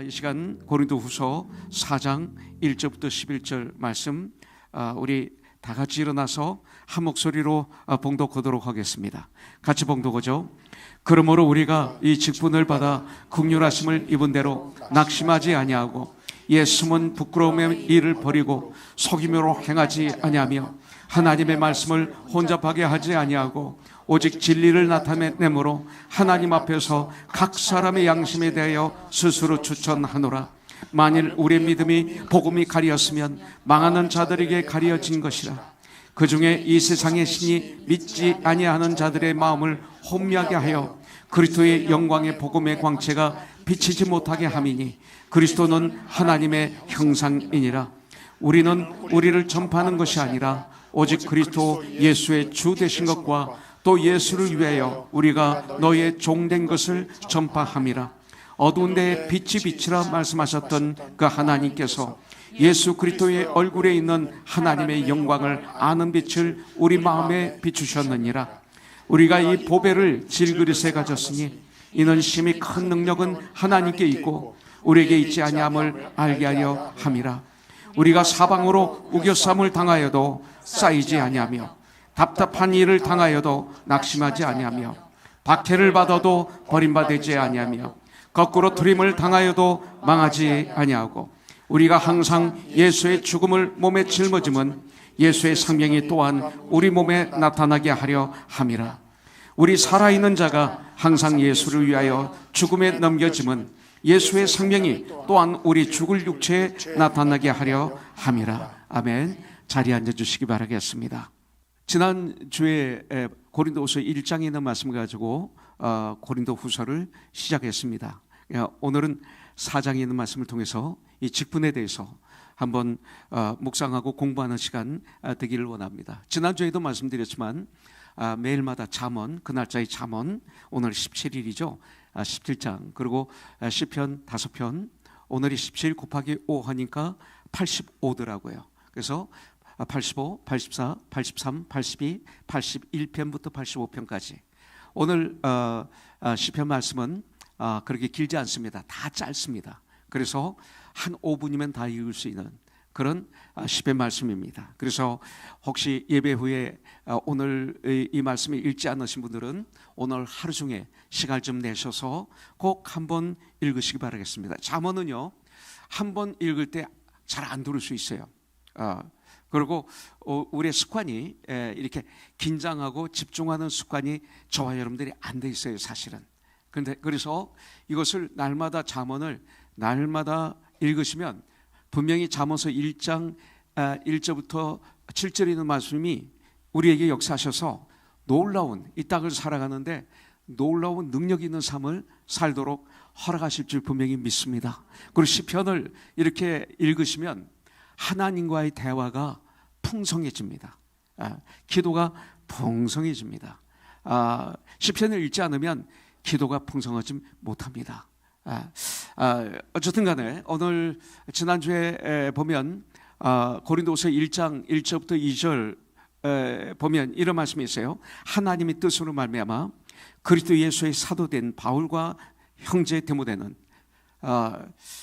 이 시간 고린도후서 4장 1절부터 11절 말씀 우리 다 같이 일어나서 한 목소리로 봉독하도록 하겠습니다. 같이 봉독하죠. 그러므로 우리가 이 직분을 받아 긍휼하심을 입은 대로 낙심하지 아니하고 옛 숨은 부끄러움의 일을 버리고 속임으로 행하지 아니하며 하나님의 말씀을 혼잡하게 하지 아니하고 오직 진리를 나타내므로 하나님 앞에서 각 사람의 양심에 대하여 스스로 추천하노라. 만일 우리의 믿음이 복음이 가리었으면 망하는 자들에게 가리어진 것이라. 그 중에 이 세상의 신이 믿지 아니하는 자들의 마음을 혼미하게 하여 그리스도의 영광의 복음의 광채가 비치지 못하게 함이니 그리스도는 하나님의 형상이니라. 우리는 우리를 전파하는 것이 아니라 오직 그리스도 예수의 주 되신 것과 또 예수를 위하여 우리가 너의 종된 것을 전파함이라. 어두운 데에 빛이 비치라 말씀하셨던 그 하나님께서 예수 그리스도의 얼굴에 있는 하나님의 영광을 아는 빛을 우리 마음에 비추셨느니라. 우리가 이 보배를 질그릇에 가졌으니 이는 심히 큰 능력은 하나님께 있고 우리에게 있지 아니함을 알게 하려 함이라. 우리가 사방으로 우겨쌈을 당하여도 쌓이지 아니하며 답답한 일을 당하여도 낙심하지 아니하며 박해를 받아도 버림받지 아니하며 거꾸로 트림을 당하여도 망하지 아니하고 우리가 항상 예수의 죽음을 몸에 짊어짐은 예수의 생명이 또한 우리 몸에 나타나게 하려 함이라. 우리 살아있는 자가 항상 예수를 위하여 죽음에 넘겨짐은 예수의 생명이 또한 우리 죽을 육체에 나타나게 하려 함이라. 아멘. 자리에 앉아주시기 바라겠습니다. 지난주에 고린도후서 1장에 있는 말씀 가지고 고린도후서를 시작했습니다. 오늘은 4장에 있는 말씀을 통해서 이 직분에 대해서 한번 묵상하고 공부하는 시간 되기를 원합니다. 지난주에도 말씀드렸지만 매일마다 잠언, 그 날짜의 잠언, 오늘 17일이죠. 17장, 그리고 시편 5편, 오늘이 17 곱하기 5 하니까 85더라고요. 그래서 85, 84, 83, 82, 81편부터 85편까지 오늘 시편 말씀은 그렇게 길지 않습니다. 다 짧습니다. 그래서 한 5분이면 다 읽을 수 있는 그런 시편 말씀입니다. 그래서 혹시 예배 후에 오늘 이 말씀을 읽지 않으신 분들은 오늘 하루 중에 시간 좀 내셔서 꼭 한번 읽으시기 바라겠습니다. 잠언은요, 한번 읽을 때 잘 안 들을 수 있어요. 그리고 우리의 습관이 이렇게 긴장하고 집중하는 습관이 저와 여러분들이 안 돼 있어요, 사실은. 그래서 이것을 날마다 잠언을 날마다 읽으시면 분명히 잠언서 1장 1절부터 7절에 있는 말씀이 우리에게 역사하셔서 놀라운 이 땅을 살아가는데 놀라운 능력 있는 삶을 살도록 허락하실 줄 분명히 믿습니다. 그리고 시편을 이렇게 읽으시면 하나님과의 대화가 풍성해집니다. 기도가 풍성해집니다. 시편을 읽지 않으면 기도가 풍성하지 못합니다. 어쨌든 간에 오늘 지난주에 보면 고린도후서 1장 1절부터 2절 보면 이런 말씀이 있어요. 하나님의 뜻으로 말미암아 그리스도 예수의 사도된 바울과 형제 디모데는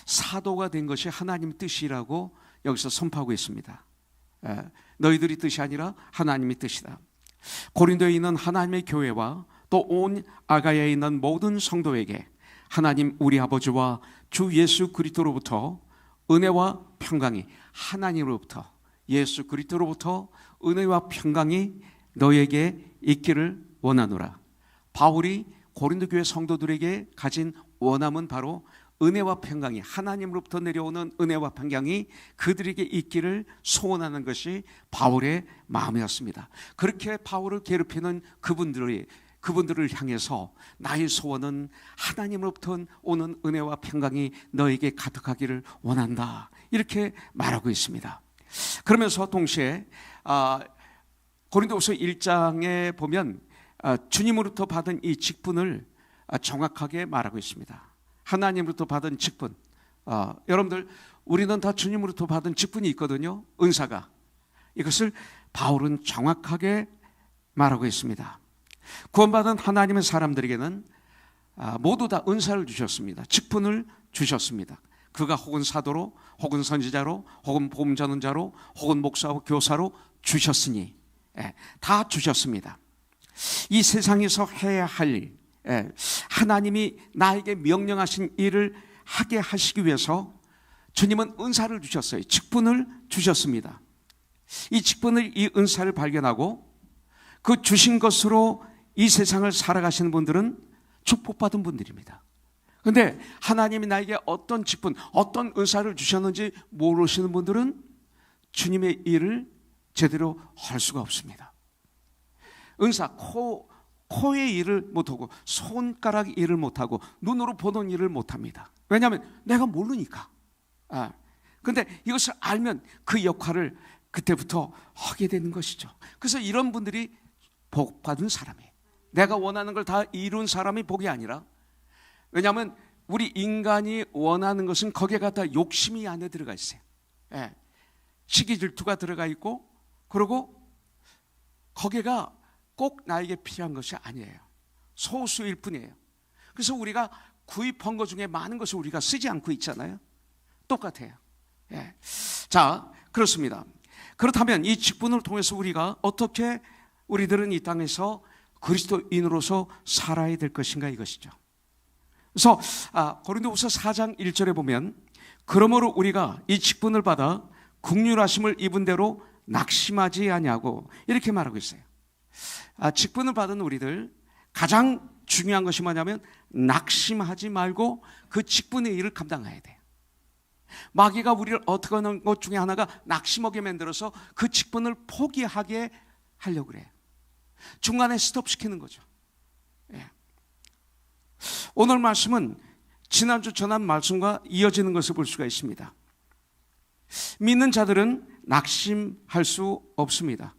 사도가 된 것이 하나님의 뜻이라고 여기서 선포하고 있습니다. 너희들이 뜻이 아니라 하나님의 뜻이다. 고린도에 있는 하나님의 교회와 또 온 아가야에 있는 모든 성도에게 하나님 우리 아버지와 주 예수 그리스도로부터 은혜와 평강이 하나님으로부터 예수 그리스도로부터 은혜와 평강이 너에게 있기를 원하노라. 바울이 고린도 교회 성도들에게 가진 원함은 바로 은혜와 평강이 하나님으로부터 내려오는 은혜와 평강이 그들에게 있기를 소원하는 것이 바울의 마음이었습니다. 그렇게 바울을 괴롭히는 그분들을 향해서 나의 소원은 하나님으로부터 오는 은혜와 평강이 너에게 가득하기를 원한다, 이렇게 말하고 있습니다. 그러면서 동시에 고린도후서 1장에 보면 주님으로부터 받은 이 직분을 정확하게 말하고 있습니다. 하나님으로부터 받은 직분, 여러분들 우리는 다 주님으로부터 받은 직분이 있거든요. 은사가. 이것을 바울은 정확하게 말하고 있습니다. 구원받은 하나님의 사람들에게는 모두 다 은사를 주셨습니다. 직분을 주셨습니다. 그가 혹은 사도로, 혹은 선지자로, 혹은 복음 전언자로, 혹은 목사와 교사로 주셨으니, 다 주셨습니다. 이 세상에서 해야 할 일, 하나님이 나에게 명령하신 일을 하게 하시기 위해서 주님은 은사를 주셨어요. 직분을 주셨습니다. 이 직분을, 이 은사를 발견하고 그 주신 것으로 이 세상을 살아가시는 분들은 축복받은 분들입니다. 그런데 하나님이 나에게 어떤 직분, 어떤 은사를 주셨는지 모르시는 분들은 주님의 일을 제대로 할 수가 없습니다. 은사, 코의 일을 못하고 손가락 일을 못하고 눈으로 보는 일을 못합니다. 왜냐하면 내가 모르니까. 그런데 이것을 알면 그 역할을 그때부터 하게 되는 것이죠. 그래서 이런 분들이 복받은 사람이에요. 내가 원하는 걸 다 이룬 사람이 복이 아니라, 왜냐하면 우리 인간이 원하는 것은 거기에 갖다 욕심이 안에 들어가 있어요. 시기 질투가 들어가 있고, 그리고 거기가 꼭 나에게 필요한 것이 아니에요. 소수일 뿐이에요. 그래서 우리가 구입한 것 중에 많은 것을 우리가 쓰지 않고 있잖아요. 똑같아요. 자, 그렇습니다. 그렇다면 이 직분을 통해서 우리가 어떻게 우리들은 이 땅에서 그리스도인으로서 살아야 될 것인가, 이것이죠. 그래서 고린도후서 4장 1절에 보면, 그러므로 우리가 이 직분을 받아 긍휼하심을 입은 대로 낙심하지 아니하고, 이렇게 말하고 있어요. 직분을 받은 우리들 가장 중요한 것이 뭐냐면 낙심하지 말고 그 직분의 일을 감당해야 돼요. 마귀가 우리를 어떻게 하는 것 중에 하나가 낙심하게 만들어서 그 직분을 포기하게 하려고 그래요. 중간에 스톱시키는 거죠. 오늘 말씀은 지난주 전한 말씀과 이어지는 것을 볼 수가 있습니다. 믿는 자들은 낙심할 수 없습니다.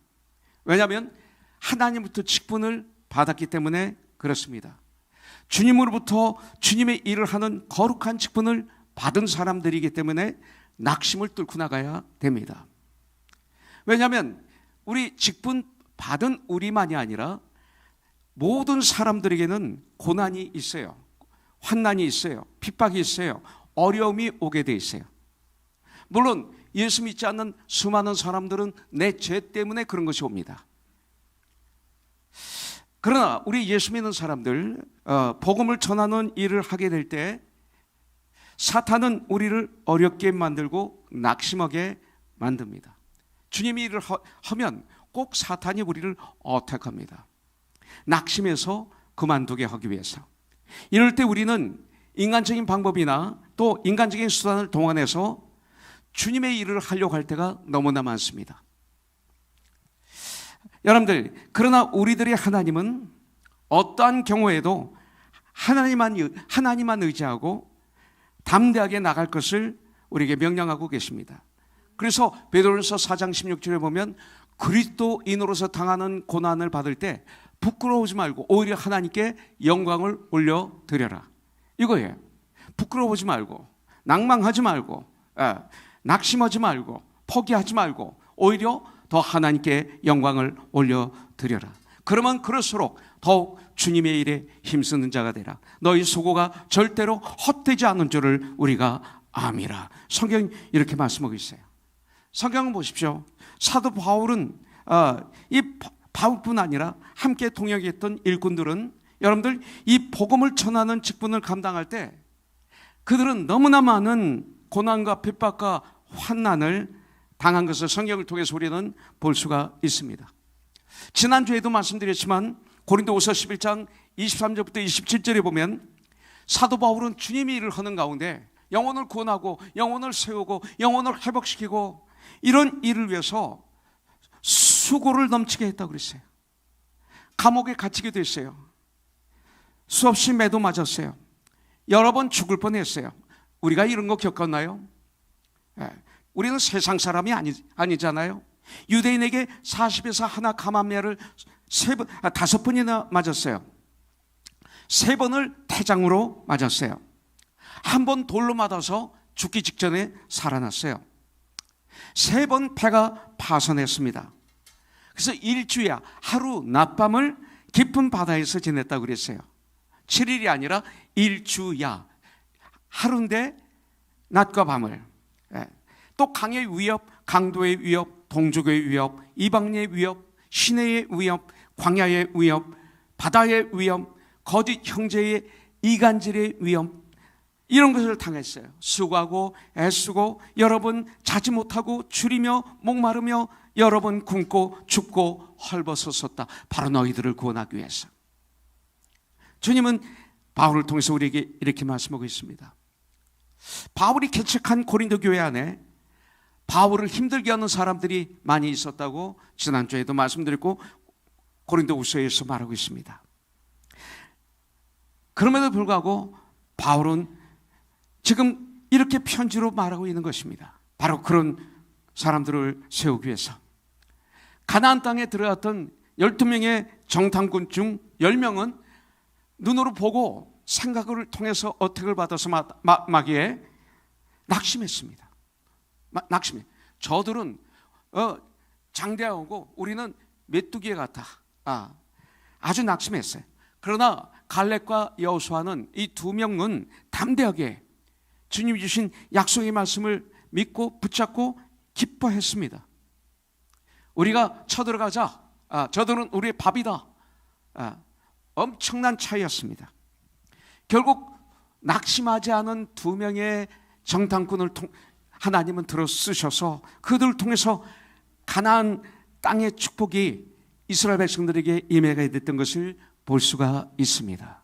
왜냐하면 하나님부터 직분을 받았기 때문에 그렇습니다. 주님으로부터 주님의 일을 하는 거룩한 직분을 받은 사람들이기 때문에 낙심을 뚫고 나가야 됩니다. 왜냐하면 우리 직분 받은 우리만이 아니라 모든 사람들에게는 고난이 있어요. 환난이 있어요. 핍박이 있어요. 어려움이 오게 돼 있어요. 물론 예수 믿지 않는 수많은 사람들은 내 죄 때문에 그런 것이 옵니다. 그러나 우리 예수 믿는 사람들, 복음을 전하는 일을 하게 될 때 사탄은 우리를 어렵게 만들고 낙심하게 만듭니다. 주님이 일을 하면 꼭 사탄이 우리를 어택합니다. 낙심해서 그만두게 하기 위해서. 이럴 때 우리는 인간적인 방법이나 또 인간적인 수단을 동원해서 주님의 일을 하려고 할 때가 너무나 많습니다. 여러분들, 그러나 우리들의 하나님은 어떠한 경우에도 하나님만 의지하고 담대하게 나갈 것을 우리에게 명령하고 계십니다. 그래서 베드로전서 4장 16절에 보면 그리스도인으로서 당하는 고난을 받을 때 부끄러워하지 말고 오히려 하나님께 영광을 올려드려라, 이거예요. 부끄러워하지 말고, 낭망하지 말고, 낙심하지 말고, 포기하지 말고 오히려 더 하나님께 영광을 올려드려라. 그러면 그럴수록 더욱 주님의 일에 힘쓰는 자가 되라. 너희 수고가 절대로 헛되지 않은 줄을 우리가 암이라. 성경이 이렇게 말씀하고 있어요. 성경을 보십시오. 사도 바울은 이 바울뿐 아니라 함께 동역했던 일꾼들은, 여러분들, 이 복음을 전하는 직분을 감당할 때 그들은 너무나 많은 고난과 핍박과 환난을 당한 것을 성경을 통해서 우리는 볼 수가 있습니다. 지난주에도 말씀드렸지만 고린도후서 11장 23절부터 27절에 보면 사도 바울은 주님의 일을 하는 가운데 영혼을 구원하고 영혼을 세우고 영혼을 회복시키고 이런 일을 위해서 수고를 넘치게 했다고 그랬어요. 감옥에 갇히게 됐어요. 수없이 매도 맞았어요. 여러 번 죽을 뻔했어요. 우리가 이런 거 겪었나요? 우리는 세상 사람이 아니잖아요. 유대인에게 40에서 하나 감암매를 5번이나 맞았어요. 3번을 태장으로 맞았어요. 한 번 돌로 맞아서 죽기 직전에 살아났어요. 3번 배가 파손했습니다. 그래서 일주야, 하루 낮밤을 깊은 바다에서 지냈다고 그랬어요. 7일이 아니라 일주야, 하루인데 낮과 밤을, 또 강의 위협, 강도의 위협, 동족의 위협, 이방인의 위협, 시내의 위협, 광야의 위협, 바다의 위협, 거짓 형제의 이간질의 위협, 이런 것을 당했어요. 수고하고 애쓰고 여러 번 자지 못하고 줄이며 목마르며 여러 번 굶고 춥고 헐벗었었다. 바로 너희들을 구원하기 위해서. 주님은 바울을 통해서 우리에게 이렇게 말씀하고 있습니다. 바울이 개척한 고린도 교회 안에 바울을 힘들게 하는 사람들이 많이 있었다고 지난주에도 말씀드렸고 고린도후서에서 말하고 있습니다. 그럼에도 불구하고 바울은 지금 이렇게 편지로 말하고 있는 것입니다. 바로 그런 사람들을 세우기 위해서. 가나안 땅에 들어갔던 12명의 정탐꾼 중 10명은 눈으로 보고 생각을 통해서 어택을 받아서 마귀에 낙심했습니다. 낙심해. 저들은 장대하고 우리는 메뚜기 같아. 아주 낙심했어요. 그러나 갈렙과 여호수아는 이 두 명은 담대하게 주님이 주신 약속의 말씀을 믿고 붙잡고 기뻐했습니다. 우리가 쳐들어가자. 저들은 우리의 밥이다. 엄청난 차이였습니다. 결국 낙심하지 않은 두 명의 정탐꾼을 하나님은 들어 쓰셔서 그들을 통해서 가나안 땅의 축복이 이스라엘 백성들에게 임하게 됐던 것을 볼 수가 있습니다.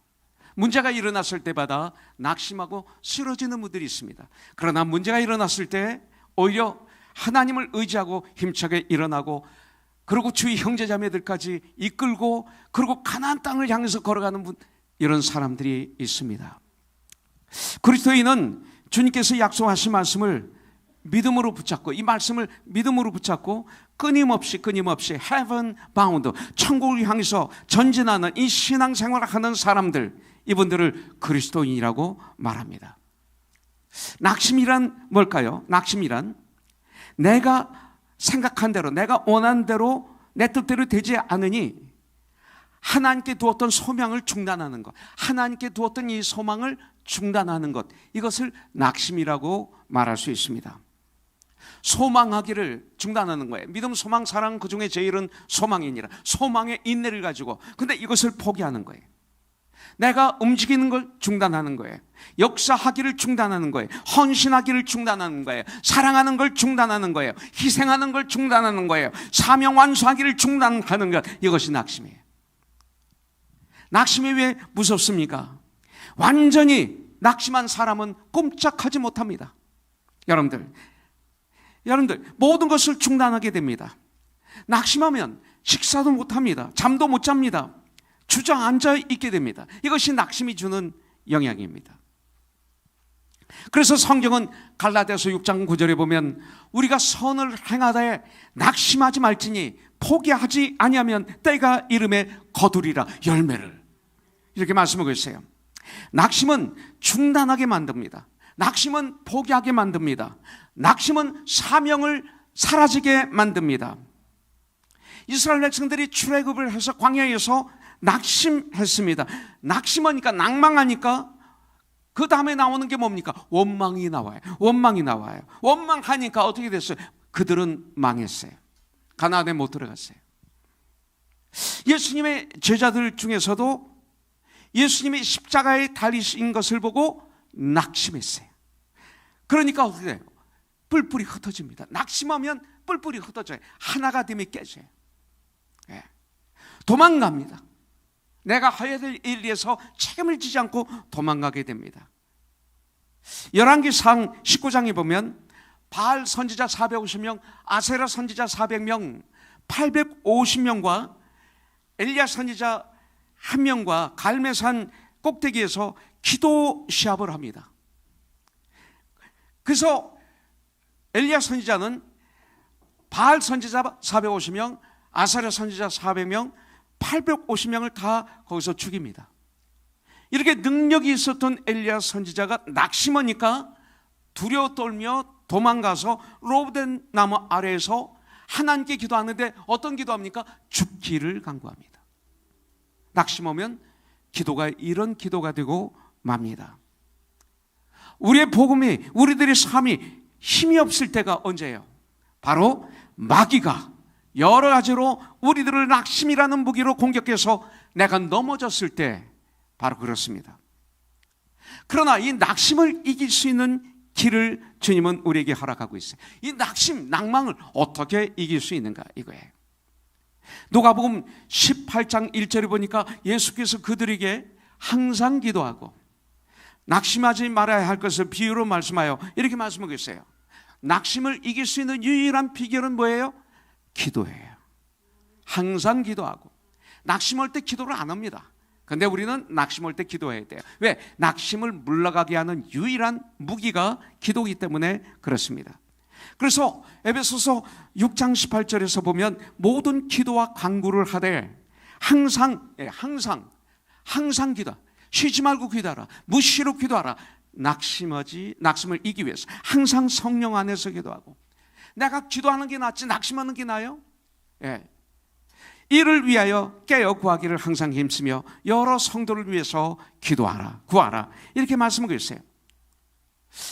문제가 일어났을 때마다 낙심하고 쓰러지는 분들이 있습니다. 그러나 문제가 일어났을 때 오히려 하나님을 의지하고 힘차게 일어나고 그리고 주위 형제자매들까지 이끌고 그리고 가나안 땅을 향해서 걸어가는 분, 이런 사람들이 있습니다. 그리스도인은 주님께서 약속하신 말씀을 믿음으로 붙잡고 이 말씀을 믿음으로 붙잡고 끊임없이 heaven bound, 천국을 향해서 전진하는 이 신앙생활을 하는 사람들, 이분들을 그리스도인이라고 말합니다. 낙심이란 뭘까요? 낙심이란 내가 생각한 대로, 내가 원한 대로 내 뜻대로 되지 않으니 하나님께 두었던 소망을 중단하는 것, 하나님께 두었던 이 소망을 중단하는 것, 이것을 낙심이라고 말할 수 있습니다. 소망하기를 중단하는 거예요. 믿음, 소망, 사랑, 그 중에 제일은 소망이니라. 소망의 인내를 가지고, 근데 이것을 포기하는 거예요. 내가 움직이는 걸 중단하는 거예요. 역사하기를 중단하는 거예요. 헌신하기를 중단하는 거예요. 사랑하는 걸 중단하는 거예요. 희생하는 걸 중단하는 거예요. 사명 완수하기를 중단하는 것, 이것이 낙심이에요. 낙심이 왜 무섭습니까? 완전히 낙심한 사람은 꼼짝하지 못합니다. 여러분들 모든 것을 중단하게 됩니다. 낙심하면 식사도 못합니다. 잠도 못 잡니다. 주저앉아 있게 됩니다. 이것이 낙심이 주는 영향입니다. 그래서 성경은 갈라디아서 6장 9절에 보면 우리가 선을 행하다에 낙심하지 말지니 포기하지 아니하면 때가 이름에 거두리라 열매를, 이렇게 말씀하고 있어요. 낙심은 중단하게 만듭니다. 낙심은 포기하게 만듭니다. 낙심은 사명을 사라지게 만듭니다. 이스라엘 백성들이 출애굽을 해서 광야에서 낙심했습니다. 낙심하니까, 낭망하니까 그 다음에 나오는 게 뭡니까? 원망이 나와요. 원망하니까 어떻게 됐어요? 그들은 망했어요. 가나안에 못 들어갔어요. 예수님의 제자들 중에서도 예수님이 십자가에 달리신 것을 보고 낙심했어요. 그러니까 어떻게 돼요? 뿔뿔이 흩어집니다. 낙심하면 뿔뿔이 흩어져요. 하나가 되면 깨져요. 도망갑니다. 내가 해야 될 일에서 책임을 지지 않고 도망가게 됩니다. 열왕기상 19장에 보면 바알 선지자 450명, 아세라 선지자 400명, 850명과 엘리야 선지자 1명과 갈멜산 꼭대기에서 기도 시합을 합니다. 그래서 엘리야 선지자는 바알 선지자 450명, 아세라 선지자 400명, 850명을 다 거기서 죽입니다. 이렇게 능력이 있었던 엘리야 선지자가 낙심하니까 두려워 떨며 도망가서 로브덴 나무 아래에서 하나님께 기도하는데 어떤 기도합니까? 죽기를 간구합니다. 낙심하면 기도가 이런 기도가 되고 맙니다. 우리의 복음이, 우리들의 삶이 힘이 없을 때가 언제예요? 바로 마귀가 여러 가지로 우리들을 낙심이라는 무기로 공격해서 내가 넘어졌을 때 바로 그렇습니다. 그러나 이 낙심을 이길 수 있는 길을 주님은 우리에게 허락하고 있어요. 이 낙심, 낭망을 어떻게 이길 수 있는가 이거예요. 누가복음 18장 1절에 보니까 예수께서 그들에게 항상 기도하고 낙심하지 말아야 할 것을 비유로 말씀하여 이렇게 말씀하고 있어요. 낙심을 이길 수 있는 유일한 비결은 뭐예요? 기도예요. 항상 기도하고. 낙심할 때 기도를 안 합니다. 근데 우리는 낙심할 때 기도해야 돼요. 왜? 낙심을 물러가게 하는 유일한 무기가 기도이기 때문에 그렇습니다. 그래서 에베소서 6장 18절에서 보면 모든 기도와 간구를 하되 항상 기도, 쉬지 말고 기도하라, 무시로 기도하라. 낙심을 이기기 위해서 항상 성령 안에서 기도하고. 내가 기도하는 게 낫지 낙심하는 게 나아요? 예. 이를 위하여 깨어 구하기를 항상 힘쓰며 여러 성도를 위해서 기도하라, 구하라, 이렇게 말씀하고 있어요.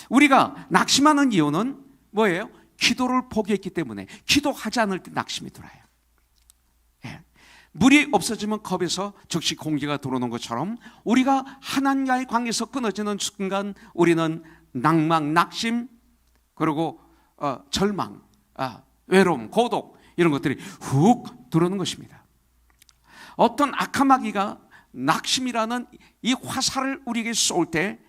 우리가 낙심하는 이유는 뭐예요? 기도를 포기했기 때문에. 기도하지 않을 때 낙심이 들어요. 예. 물이 없어지면 컵에서 즉시 공기가 들어오는 것처럼 우리가 하나님과의 관계에서 끊어지는 순간 우리는 낭망, 낙심, 그리고 절망, 외로움, 고독, 이런 것들이 훅 들어오는 것입니다. 어떤 악한 마귀가 낙심이라는 이 화살을 우리에게 쏠 때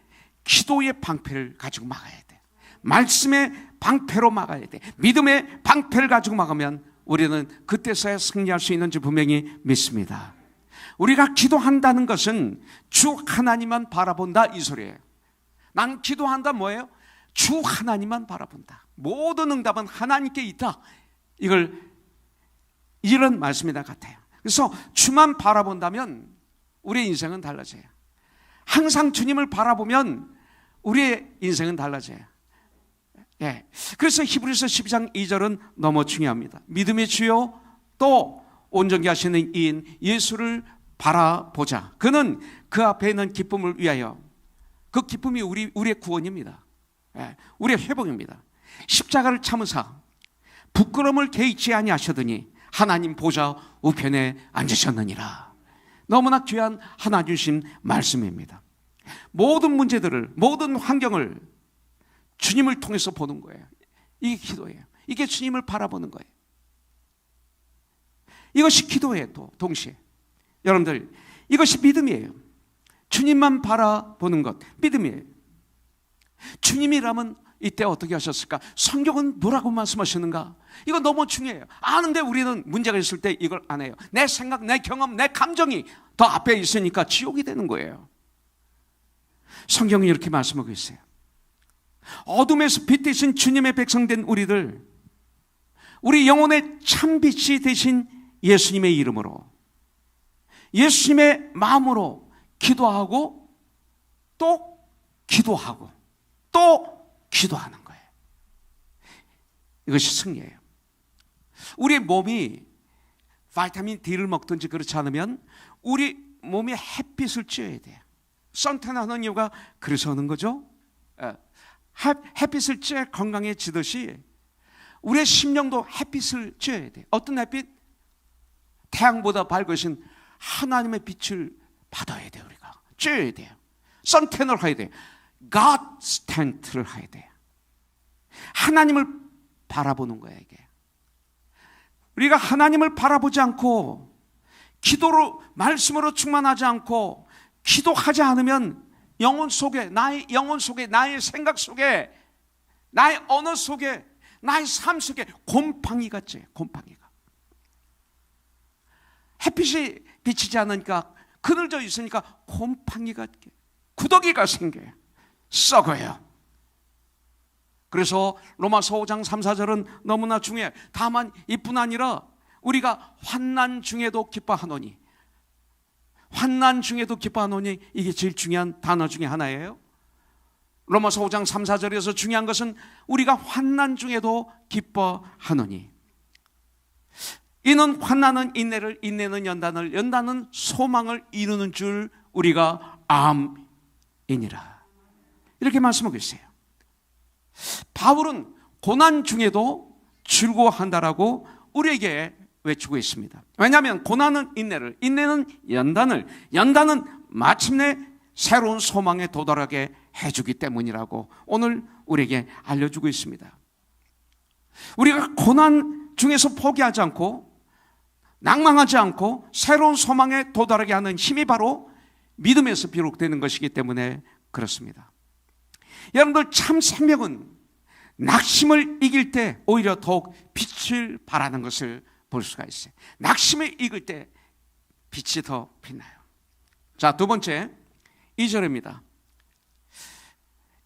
기도의 방패를 가지고 막아야 돼. 말씀의 방패로 막아야 돼. 믿음의 방패를 가지고 막으면 우리는 그때서야 승리할 수 있는지 분명히 믿습니다. 우리가 기도한다는 것은 주 하나님만 바라본다 이 소리예요. 난 기도한다 뭐예요? 주 하나님만 바라본다. 모든 응답은 하나님께 있다. 이런 말씀이나 같아요. 그래서 주만 바라본다면 우리의 인생은 달라져요. 항상 주님을 바라보면 우리의 인생은 달라져요. 예. 그래서 히브리서 12장 2절은 너무 중요합니다. 믿음의 주요 또 온전케 하시는 이인 예수를 바라보자. 그는 그 앞에 있는 기쁨을 위하여, 그 기쁨이 우리의 구원입니다. 예. 우리의 회복입니다. 십자가를 참으사 부끄러움을 개의치 아니하셨더니 하나님 보좌 우편에 앉으셨느니라. 너무나 귀한 하나님 주신 말씀입니다. 모든 문제들을, 모든 환경을 주님을 통해서 보는 거예요. 이게 기도예요. 이게 주님을 바라보는 거예요. 이것이 기도예요. 또 동시에 여러분들, 이것이 믿음이에요. 주님만 바라보는 것, 믿음이에요. 주님이라면 이때 어떻게 하셨을까? 성경은 뭐라고 말씀하시는가? 이거 너무 중요해요. 아는데 우리는 문제가 있을 때 이걸 안 해요. 내 생각, 내 경험, 내 감정이 더 앞에 있으니까 지옥이 되는 거예요. 성경이 이렇게 말씀하고 있어요. 어둠에서 빛 되신 주님의 백성된 우리들, 우리 영혼의 참빛이 되신 예수님의 이름으로, 예수님의 마음으로 기도하고 또 기도하고 또 기도하는 거예요. 이것이 승리예요. 우리 몸이 비타민 D를 먹든지 그렇지 않으면 우리 몸에 햇빛을 쬐야 돼요. 선탠하는 이유가 그래서 하는 거죠. 햇빛을 쬐 건강해지듯이 우리의 심령도 햇빛을 쬐야 돼요. 어떤 햇빛? 태양보다 밝으신 하나님의 빛을 받아야 돼요. 우리가 쬐야 돼요. 선탠을 해야 돼요. God's tent를 해야 돼요. 하나님을 바라보는 거예요. 이게 우리가 하나님을 바라보지 않고 기도로, 말씀으로 충만하지 않고 기도하지 않으면 영혼 속에, 나의 영혼 속에, 나의 생각 속에, 나의 언어 속에, 나의 삶 속에 곰팡이가 쬐요. 곰팡이가. 햇빛이 비치지 않으니까, 그늘져 있으니까 곰팡이가, 구더기가 생겨요. 썩어요. 그래서 로마서 5장 3, 4절은 너무나 중요해요. 다만 이뿐 아니라 우리가 환난 중에도 기뻐하노니, 환난 중에도 기뻐하노니, 이게 제일 중요한 단어 중에 하나예요. 로마서 5장 3, 4절에서 중요한 것은 우리가 환난 중에도 기뻐하노니, 이는 환난은 인내를, 인내는 연단을, 연단은 소망을 이루는 줄 우리가 암이니라. 이렇게 말씀하고 있어요. 바울은 고난 중에도 즐거워한다라고 우리에게 외치고 있습니다. 왜냐하면 고난은 인내를, 인내는 연단을, 연단은 마침내 새로운 소망에 도달하게 해주기 때문이라고 오늘 우리에게 알려주고 있습니다. 우리가 고난 중에서 포기하지 않고 낭망하지 않고 새로운 소망에 도달하게 하는 힘이 바로 믿음에서 비롯되는 것이기 때문에 그렇습니다. 여러분들, 참 생명은 낙심을 이길 때 오히려 더욱 빛을 발하는 것을 볼 수가 있어요. 낙심을 이길 때 빛이 더 빛나요. 자, 두 번째 2절입니다.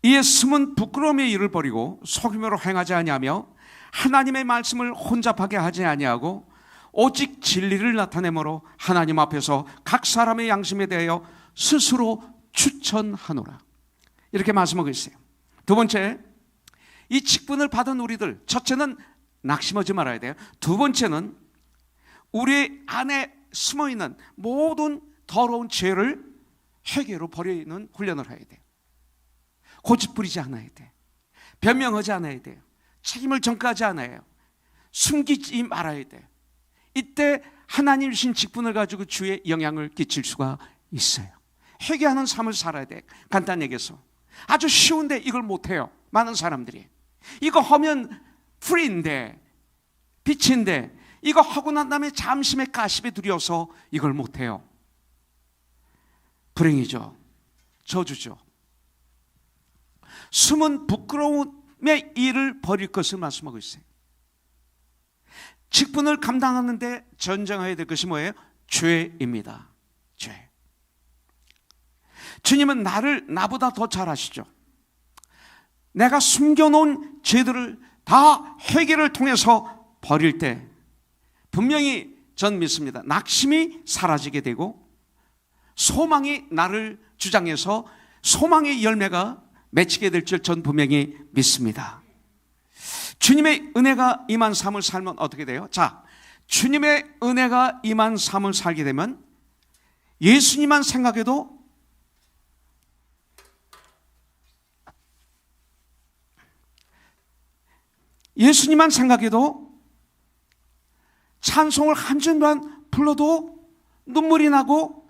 이에 숨은 부끄러움의 일을 버리고 속임으로 행하지 아니하며 하나님의 말씀을 혼잡하게 하지 아니하고 오직 진리를 나타내므로 하나님 앞에서 각 사람의 양심에 대하여 스스로 추천하노라. 이렇게 말씀하고 있어요. 두 번째, 이 직분을 받은 우리들, 첫째는 낙심하지 말아야 돼요. 두 번째는 우리 안에 숨어있는 모든 더러운 죄를 회개로 버리는 훈련을 해야 돼요. 고집 부리지 않아야 돼. 변명하지 않아야 돼요. 책임을 전가하지 않아요. 숨기지 말아야 돼요. 이때 하나님 주신 직분을 가지고 주의 영향을 끼칠 수가 있어요. 회개하는 삶을 살아야 돼. 간단히 얘기해서 아주 쉬운데 이걸 못해요. 많은 사람들이 이거 하면 프리인데, 빛인데, 이거 하고 난 다음에 잠시의 가십에 두려워서 이걸 못해요. 불행이죠. 저주죠. 숨은 부끄러움의 일을 버릴 것을 말씀하고 있어요. 직분을 감당하는데 전쟁해야 될 것이 뭐예요? 죄입니다. 죄. 주님은 나보다 더 잘 아시죠. 내가 숨겨놓은 죄들을 다 회개를 통해서 버릴 때 분명히 전 믿습니다. 낙심이 사라지게 되고 소망이 나를 주장해서 소망의 열매가 맺히게 될 줄 전 분명히 믿습니다. 주님의 은혜가 임한 삶을 살면 어떻게 돼요? 자, 주님의 은혜가 임한 삶을 살게 되면 예수님만 생각해도 찬송을 한 줄만 불러도 눈물이 나고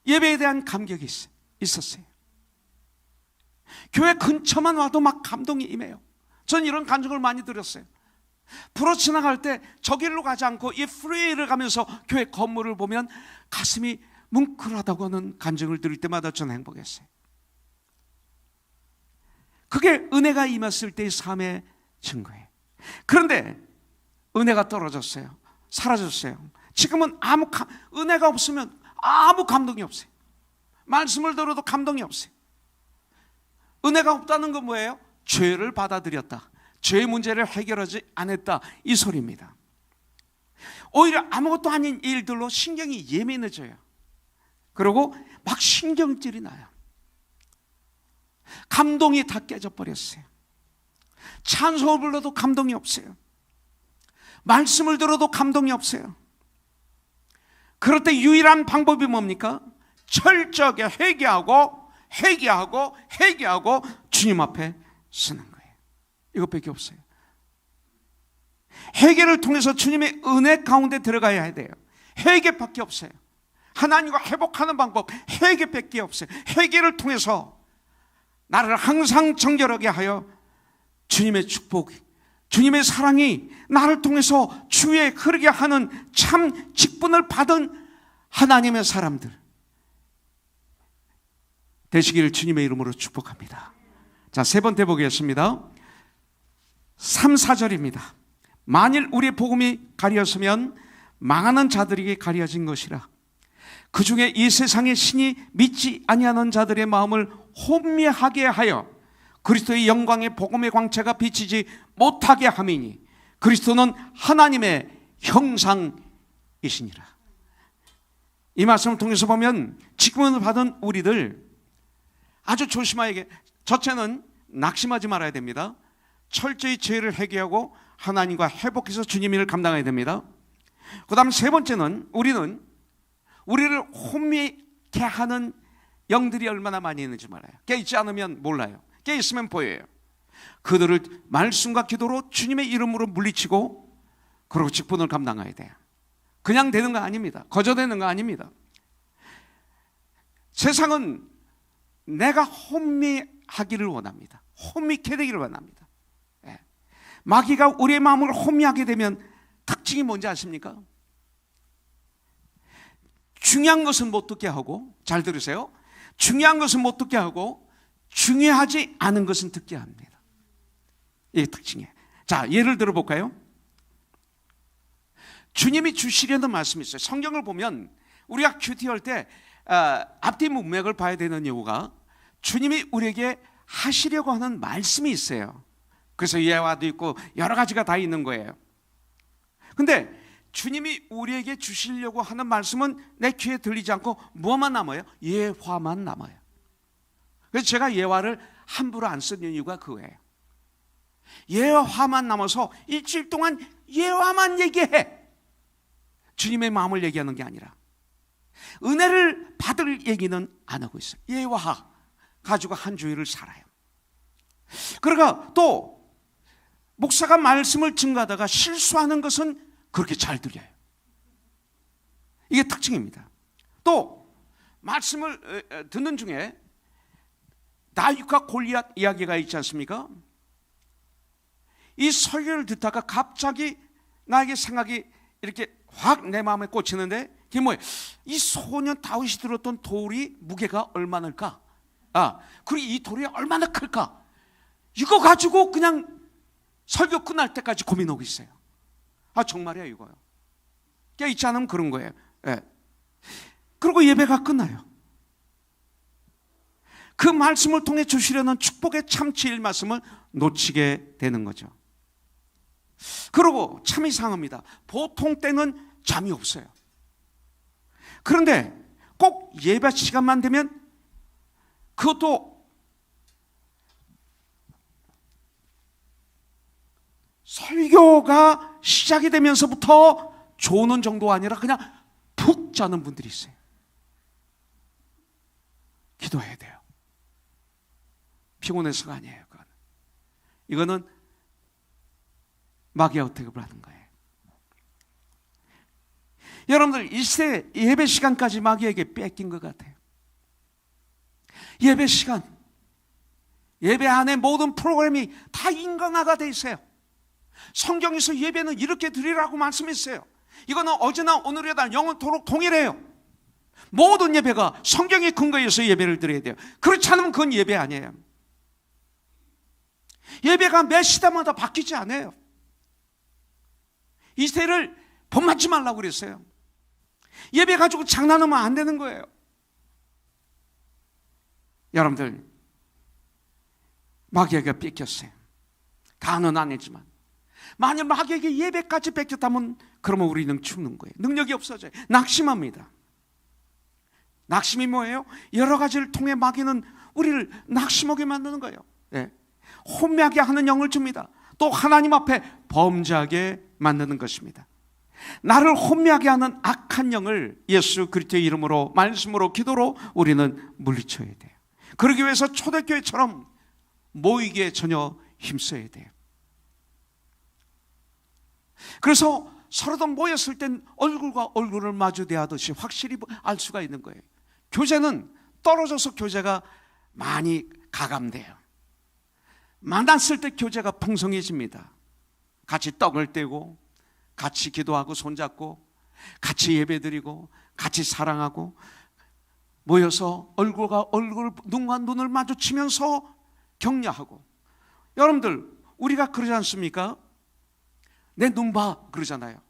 예배에 대한 감격이 있었어요. 교회 근처만 와도 막 감동이 임해요. 전 이런 간증을 많이 들었어요. 불어 지나갈 때 저 길로 가지 않고 이 프리웨이를 가면서 교회 건물을 보면 가슴이 뭉클하다고 하는 간증을 들을 때마다 저는 행복했어요. 그게 은혜가 임했을 때의 삶의 증거예요. 그런데 은혜가 떨어졌어요. 사라졌어요. 지금은 은혜가 없으면 아무 감동이 없어요. 말씀을 들어도 감동이 없어요. 은혜가 없다는 건 뭐예요? 죄를 받아들였다. 죄의 문제를 해결하지 않았다. 이 소리입니다. 오히려 아무것도 아닌 일들로 신경이 예민해져요. 그리고 막 신경질이 나요. 감동이 다 깨져버렸어요. 찬송을 불러도 감동이 없어요. 말씀을 들어도 감동이 없어요. 그럴 때 유일한 방법이 뭡니까? 철저하게 회개하고 주님 앞에 서는 거예요. 이것밖에 없어요. 회개를 통해서 주님의 은혜 가운데 들어가야 돼요. 회개밖에 없어요. 하나님과 회복하는 방법 회개밖에 없어요. 회개를 통해서 나를 항상 정결하게 하여 주님의 축복, 주님의 사랑이 나를 통해서 주에 흐르게 하는 참 직분을 받은 하나님의 사람들 되시기를 주님의 이름으로 축복합니다. 자, 세 번째 보겠습니다. 3, 4절입니다. 만일 우리의 복음이 가려서면 망하는 자들에게 가려진 것이라. 그 중에 이 세상의 신이 믿지 아니하는 자들의 마음을 혼미하게 하여 그리스도의 영광의 복음의 광채가 비치지 못하게 함이니 그리스도는 하나님의 형상이시니라. 이 말씀을 통해서 보면 직분을 받은 우리들 아주 조심하게, 첫째는 낙심하지 말아야 됩니다. 철저히 죄를 회개하고 하나님과 회복해서 주님 일을 감당해야 됩니다. 그 다음 세 번째는 우리를 혼미케 하는 영들이 얼마나 많이 있는지 몰라요. 깨있지 않으면 몰라요. 깨있으면 보여요. 그들을 말씀과 기도로 주님의 이름으로 물리치고 그리고 직분을 감당해야 돼요. 그냥 되는 거 아닙니다. 거저되는 거 아닙니다. 세상은 내가 혼미하기를 원합니다. 혼미케 되기를 원합니다. 마귀가 우리의 마음을 혼미하게 되면 특징이 뭔지 아십니까? 중요한 것은 못 듣게 하고, 잘 들으세요. 중요한 것은 못 듣게 하고 중요하지 않은 것은 듣게 합니다. 이게 특징이에요. 자, 예를 들어 볼까요? 주님이 주시려는 말씀이 있어요. 성경을 보면 우리가 큐티할 때 앞뒤 문맥을 봐야 되는 이유가 주님이 우리에게 하시려고 하는 말씀이 있어요. 그래서 예화도 있고 여러 가지가 다 있는 거예요. 근데 주님이 우리에게 주시려고 하는 말씀은 내 귀에 들리지 않고 뭐만 남아요? 예화만 남아요. 그래서 제가 예화를 함부로 안 쓰는 이유가 그거예요. 예화만 남아서 일주일 동안 예화만 얘기해. 주님의 마음을 얘기하는 게 아니라 은혜를 받을 얘기는 안 하고 있어요. 예화 가지고 한 주일을 살아요. 그러니까 또 목사가 말씀을 증거하다가 실수하는 것은 그렇게 잘 들려요. 이게 특징입니다. 또 말씀을 듣는 중에 다윗과 골리앗 이야기가 있지 않습니까? 이 설교를 듣다가 갑자기 나에게 생각이 이렇게 확 내 마음에 꽂히는데 그게 뭐예요? 이 소년 다윗이 들었던 돌이 무게가 얼마나일까? 그리고 이 돌이 얼마나 클까? 이거 가지고 그냥 설교 끝날 때까지 고민하고 있어요. 정말이야 이거요. 깨있지 않으면 그런 거예요. 그리고 예배가 끝나요. 그 말씀을 통해 주시려는 축복의 참치일 말씀을 놓치게 되는 거죠. 그리고 참 이상합니다. 보통 때는 잠이 없어요. 그런데 꼭 예배 시간만 되면 그것도 설교가 시작이 되면서부터 조는 정도가 아니라 그냥 푹 자는 분들이 있어요. 기도해야 돼요. 피곤해서가 아니에요. 이거는 마귀가 어택을 하는 거예요. 여러분들 이 시대 예배 시간까지 마귀에게 뺏긴 것 같아요. 예배 시간, 예배 안에 모든 프로그램이 다 인간화가 돼 있어요. 성경에서 예배는 이렇게 드리라고 말씀했어요. 이거는 어제나 오늘이다 영원토록 동일해요. 모든 예배가 성경의 근거에서 예배를 드려야 돼요. 그렇지 않으면 그건 예배 아니에요. 예배가 매 시대마다 바뀌지 않아요. 이 시대를 본맞지 말라고 그랬어요. 예배 가지고 장난하면 안 되는 거예요. 여러분들 마귀에게 뺏겼어요. 다는 아니지만 만약 마귀에게 예배까지 뺏겼다면 그러면 우리는 죽는 거예요. 능력이 없어져요. 낙심합니다. 낙심이 뭐예요? 여러 가지를 통해 마귀는 우리를 낙심하게 만드는 거예요. 혼미하게 하는 영을 줍니다. 또 하나님 앞에 범죄하게 만드는 것입니다. 나를 혼미하게 하는 악한 영을 예수 그리스도의 이름으로 말씀으로 기도로 우리는 물리쳐야 돼요. 그러기 위해서 초대교회처럼 모이기에 전혀 힘써야 돼요. 그래서 서로도 모였을 땐 얼굴과 얼굴을 마주 대하듯이 확실히 알 수가 있는 거예요. 교제는 떨어져서 교제가 많이 가감돼요. 만났을 때 교제가 풍성해집니다. 같이 떡을 떼고 같이 기도하고 손잡고 같이 예배드리고 같이 사랑하고 모여서 얼굴과 얼굴, 눈과 눈을 마주치면서 격려하고. 여러분들 우리가 그러지 않습니까? 내 눈 봐 그러잖아요.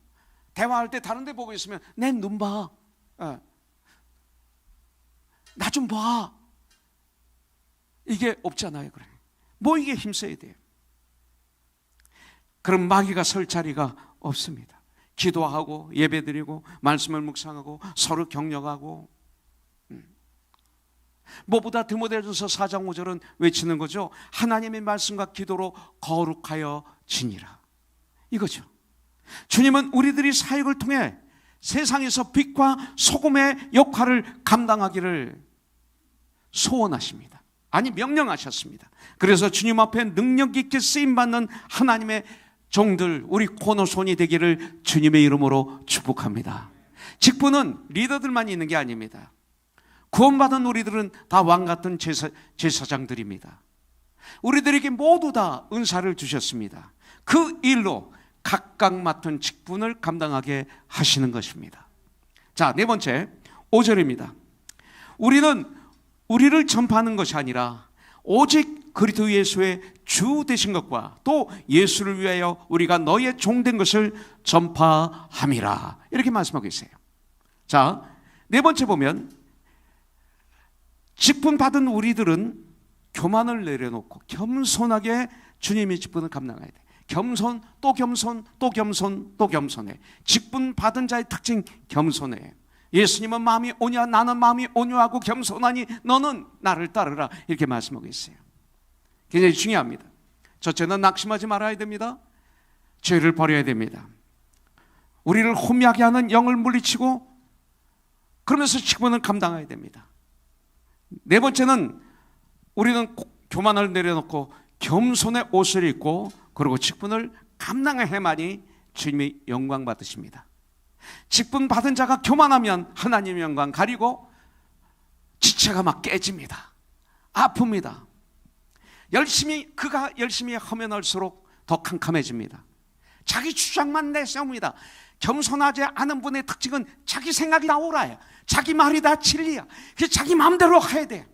대화할 때 다른 데 보고 있으면 내 눈 봐, 나 좀 봐. 이게 없잖아요. 그래. 모이게 힘써야 돼요. 그럼 마귀가 설 자리가 없습니다. 기도하고 예배드리고 말씀을 묵상하고 서로 격려하고. 무엇보다 디모데전서 4장 5절은 외치는 거죠. 하나님의 말씀과 기도로 거룩하여 지니라. 이거죠. 주님은 우리들이 사역을 통해 세상에서 빛과 소금의 역할을 감당하기를 소원하십니다. 아니, 명령하셨습니다. 그래서 주님 앞에 능력 있게 쓰임받는 하나님의 종들, 우리 코너손이 되기를 주님의 이름으로 축복합니다. 직분은 리더들만 있는 게 아닙니다. 구원받은 우리들은 다 왕같은 제사장들입니다. 우리들에게 모두 다 은사를 주셨습니다. 그 일로 각각 맡은 직분을 감당하게 하시는 것입니다. 자, 네 번째 5절입니다. 우리는 우리를 전파하는 것이 아니라 오직 그리스도 예수의 주 되신 것과 또 예수를 위하여 우리가 너의 종된 것을 전파함이라, 이렇게 말씀하고 있어요. 자, 네 번째 보면 직분 받은 우리들은 교만을 내려놓고 겸손하게 주님의 직분을 감당해야 돼. 겸손, 또 겸손, 또 겸손, 또 겸손해. 직분 받은 자의 특징, 겸손해. 예수님은 마음이 온유하, 나는 마음이 온유하고 겸손하니 너는 나를 따르라, 이렇게 말씀하고 있어요. 굉장히 중요합니다. 첫째는 낙심하지 말아야 됩니다. 죄를 버려야 됩니다. 우리를 혼미하게 하는 영을 물리치고 그러면서 직분을 감당해야 됩니다. 네 번째는 우리는 교만을 내려놓고 겸손의 옷을 입고 그리고 직분을 감당해야만이 주님의 영광 받으십니다. 직분 받은 자가 교만하면 하나님의 영광 가리고 지체가 막 깨집니다. 아픕니다. 그가 열심히 하면 할수록 더 캄캄해집니다. 자기 주장만 내세웁니다. 겸손하지 않은 분의 특징은 자기 생각이 다 옳아요. 자기 말이 다 진리야. 그래서 자기 마음대로 해야 돼.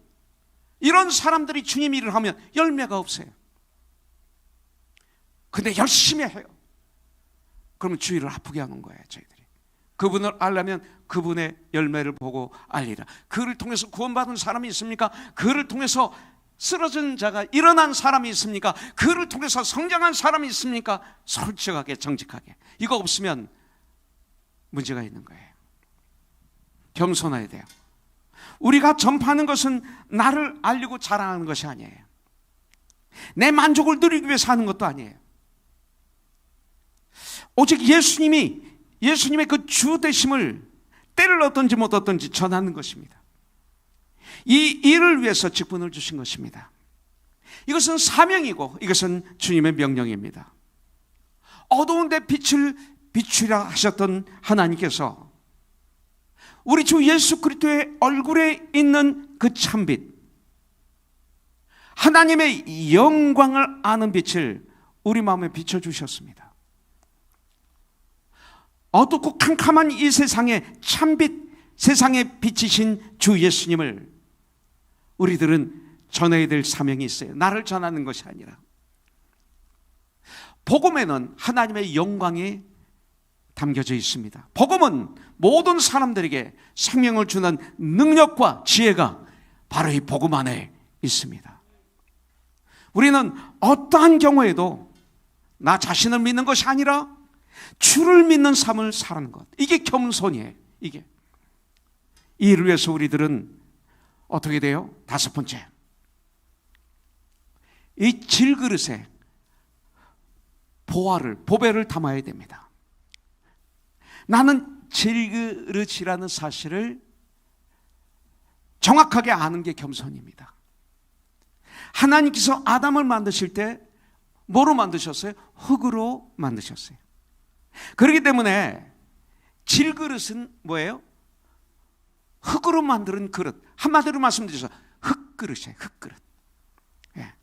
이런 사람들이 주님 일을 하면 열매가 없어요. 근데 열심히 해요. 그러면 주의를 아프게 하는 거예요, 저희들이. 그분을 알려면 그분의 열매를 보고 알리라. 그를 통해서 구원받은 사람이 있습니까? 그를 통해서 쓰러진 자가 일어난 사람이 있습니까? 그를 통해서 성장한 사람이 있습니까? 솔직하게, 정직하게. 이거 없으면 문제가 있는 거예요. 겸손해야 돼요. 우리가 전파하는 것은 나를 알리고 자랑하는 것이 아니에요. 내 만족을 누리기 위해서 하는 것도 아니에요. 오직 예수님의 그 주 되심을 때를 얻든지 못 얻든지 전하는 것입니다. 이 일을 위해서 직분을 주신 것입니다. 이것은 사명이고 이것은 주님의 명령입니다. 어두운 데 빛을 비추라 하셨던 하나님께서 우리 주 예수 그리스도의 얼굴에 있는 그 참빛, 하나님의 영광을 아는 빛을 우리 마음에 비춰주셨습니다. 어둡고 캄캄한 이 세상에 참빛, 세상에 비치신 주 예수님을 우리들은 전해야 될 사명이 있어요. 나를 전하는 것이 아니라. 복음에는 하나님의 영광이 담겨져 있습니다. 복음은 모든 사람들에게 생명을 주는 능력과 지혜가 바로 이 복음 안에 있습니다. 우리는 어떠한 경우에도 나 자신을 믿는 것이 아니라 주를 믿는 삶을 사는 것, 이게 겸손이에요. 이게 이 일을 위해서 우리들은 어떻게 돼요? 다섯 번째, 이 질그릇에 보배를 담아야 됩니다. 나는 질그릇이라는 사실을 정확하게 아는 게 겸손입니다. 하나님께서 아담을 만드실 때 뭐로 만드셨어요? 흙으로 만드셨어요. 그렇기 때문에 질그릇은 뭐예요? 흙으로 만드는 그릇. 한마디로 말씀드려서 흙그릇이에요. 흙그릇. 예.